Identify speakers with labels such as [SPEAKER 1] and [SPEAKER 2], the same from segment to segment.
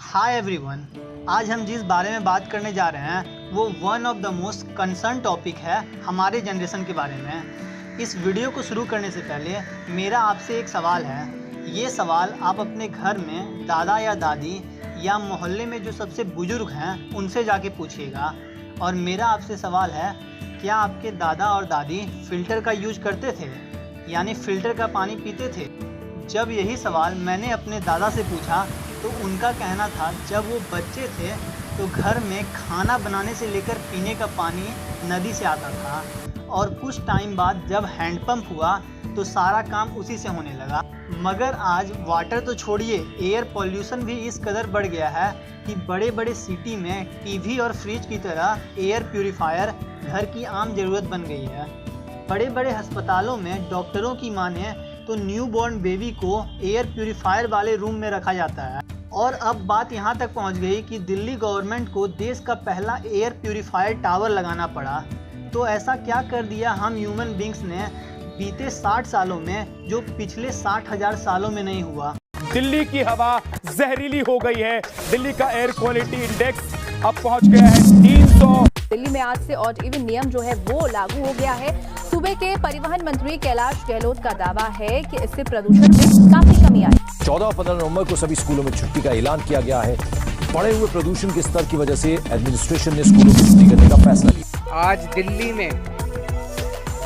[SPEAKER 1] Hi everyone, आज हम जिस बारे में बात करने जा रहे हैं वो one of the most concern topic है हमारे जनरेशन के बारे में। इस वीडियो को शुरू करने से पहले मेरा आपसे एक सवाल है। ये सवाल आप अपने घर में दादा या दादी या मोहल्ले में जो सबसे बुजुर्ग हैं उनसे जाके पूछिएगा। और मेरा आपसे सवाल है, क्या आपके दादा और दादी फ़िल्टर का यूज करते थे, यानी फ़िल्टर का पानी पीते थे? जब यही सवाल मैंने अपने दादा से पूछा तो उनका कहना था जब वो बच्चे थे तो घर में खाना बनाने से लेकर पीने का पानी नदी से आता था, और कुछ टाइम बाद जब हैंडपम्प हुआ तो सारा काम उसी से होने लगा। मगर आज वाटर तो छोड़िए, एयर पॉल्यूशन भी इस कदर बढ़ गया है कि बड़े बड़े सिटी में टीवी और फ्रिज की तरह एयर प्यूरीफायर घर की आम ज़रूरत बन गई है। बड़े बड़े अस्पतालों में डॉक्टरों की माने तो न्यूबॉर्न बेबी को एयर प्यूरीफायर वाले रूम में रखा जाता है। और अब बात यहाँ तक पहुँच गई कि दिल्ली गवर्नमेंट को देश का पहला एयर प्यूरीफायर टावर लगाना पड़ा। तो ऐसा क्या कर दिया हम ह्यूमन बींग्स ने बीते 60 सालों में जो पिछले 60,000 सालों में नहीं हुआ।
[SPEAKER 2] दिल्ली की हवा जहरीली हो गई है। दिल्ली का एयर क्वालिटी इंडेक्स अब पहुंच गया है 300।
[SPEAKER 3] दिल्ली में आज से ऑड इवन नियम जो है वो लागू हो गया है। सूबे के परिवहन मंत्री कैलाश गहलोत का दावा है कि इससे प्रदूषण में काफी कमी आई।
[SPEAKER 4] 14-15 नवंबर को सभी स्कूलों में छुट्टी का ऐलान किया गया है। बढ़े हुए प्रदूषण के स्तर की वजह से एडमिनिस्ट्रेशन ने स्कूलों की छुट्टी करने का फैसला लिया।
[SPEAKER 5] आज दिल्ली में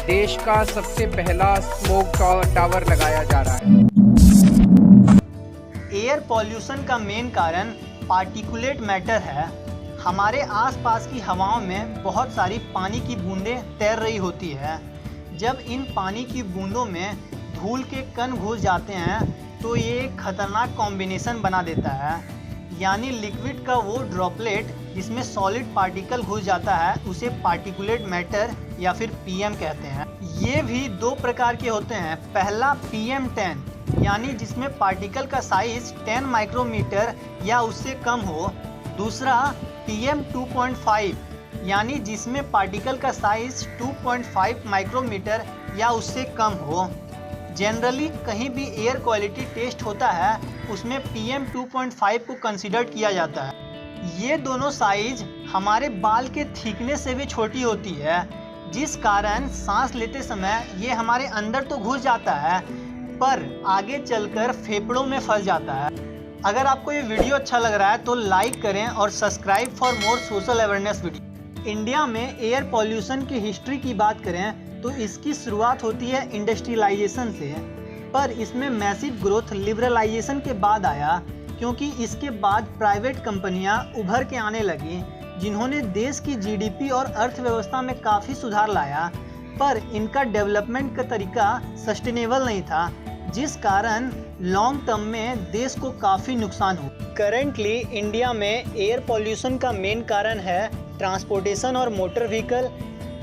[SPEAKER 5] देश का सबसे पहला स्मोक टावर लगाया जा रहा है।
[SPEAKER 1] एयर पॉल्यूशन का मेन कारण पार्टिकुलेट मैटर है। हमारे आसपास की हवाओं में बहुत सारी पानी की बूंदें तैर रही होती है। जब इन पानी की बूंदों में धूल के कण घुस जाते हैं तो ये एक खतरनाक कॉम्बिनेशन बना देता है, यानी लिक्विड का वो ड्रॉपलेट जिसमें सॉलिड पार्टिकल घुस जाता है उसे पार्टिकुलेट मैटर या फिर पीएम कहते हैं। ये भी दो प्रकार के होते हैं। पहला PM10, यानी जिसमें पार्टिकल का साइज 10 माइक्रोमीटर या उससे कम हो। दूसरा PM2.5, यानी जिसमें पार्टिकल का साइज 2.5 माइक्रोमीटर या उससे कम हो। जनरली कहीं भी एयर क्वालिटी टेस्ट होता है उसमें PM2.5 को कंसीडर किया जाता है। ये दोनों साइज हमारे बाल के थिकनेस से भी छोटी होती है, जिस कारण सांस लेते समय ये हमारे अंदर तो घुस जाता है पर आगे चलकर फेफड़ों में फंस जाता है। अगर आपको ये वीडियो अच्छा लग रहा है तो लाइक करें और subscribe for more social awareness video. India में एयर पॉल्यूशन की हिस्ट्री की बात करें तो इसकी शुरुआत होती है इंडस्ट्रियलाइजेशन से, पर इसमें मैसिव ग्रोथ लिबरलाइजेशन के बाद आया, क्योंकि इसके बाद प्राइवेट कंपनियां उभर के आने लगी जिन्होंने देश की GDP और अर्थव्यवस्था में काफ़ी सुधार लाया। पर इनका डेवलपमेंट का तरीका सस्टेनेबल नहीं था, जिस कारण लॉन्ग टर्म में देश को काफ़ी नुकसान हुआ। करेंटली इंडिया में एयर पॉल्यूशन का मेन कारण है ट्रांसपोर्टेशन और motor vehicle,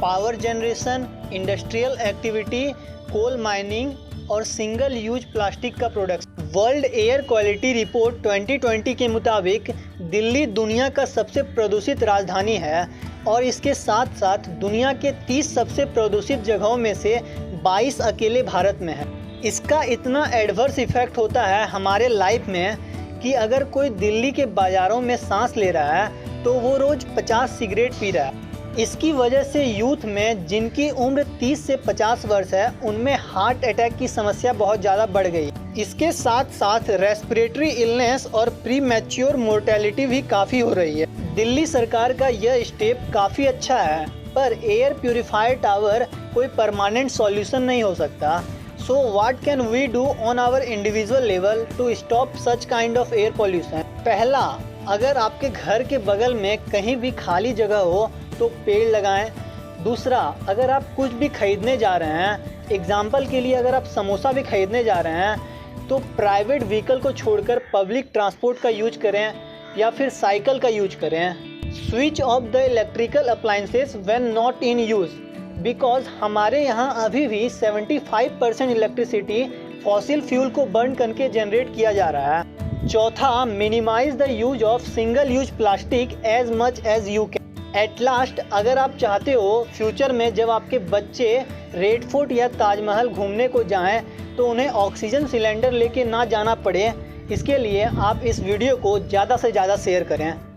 [SPEAKER 1] power generation, industrial activity, coal mining और सिंगल यूज प्लास्टिक का प्रोडक्शन। वर्ल्ड एयर क्वालिटी रिपोर्ट 2020 के मुताबिक दिल्ली दुनिया का सबसे प्रदूषित राजधानी है और इसके साथ साथ दुनिया के 30 सबसे प्रदूषित जगहों में से 22 अकेले भारत में है। इसका इतना एडवर्स इफेक्ट होता है हमारे लाइफ में कि अगर कोई दिल्ली के बाज़ारों में सांस ले रहा है तो वो रोज़ 50 सिगरेट पी रहा है। इसकी वजह से यूथ में जिनकी उम्र 30 से 50 वर्ष है उनमें हार्ट अटैक की समस्या बहुत ज़्यादा बढ़ गई। इसके साथ साथ रेस्पिरेटरी इलनेस और प्री मैच्योर मोर्टेलिटी भी काफ़ी हो रही है। दिल्ली सरकार का यह स्टेप काफ़ी अच्छा है, पर एयर प्यूरीफायर टावर कोई परमानेंट सॉल्यूशन नहीं हो सकता। So what can we do on our individual level to stop such kind of air pollution? पहला, अगर आपके घर के बगल में कहीं भी खाली जगह हो तो पेड़ लगाएं। दूसरा, अगर आप कुछ भी खरीदने जा रहे हैं, एग्जाम्पल के लिए अगर आप समोसा भी खरीदने जा रहे हैं तो प्राइवेट व्हीकल को छोड़कर पब्लिक ट्रांसपोर्ट का यूज करें या फिर साइकिल का यूज करें। Switch off the electrical appliances when not in use, because हमारे यहाँ अभी भी 75% इलेक्ट्रिसिटी फॉसिल फ्यूल को बर्न करके जनरेट किया जा रहा है। चौथा, minimise the use of single use plastic as much as you can. At last, अगर आप चाहते हो फ्यूचर में जब आपके बच्चे रेड फोर्ट या ताजमहल घूमने को जाएं तो उन्हें ऑक्सीजन सिलेंडर लेके ना जाना पड़े, इसके लिए आप इस वीडियो को ज़्यादा से ज़्यादा शेयर करें।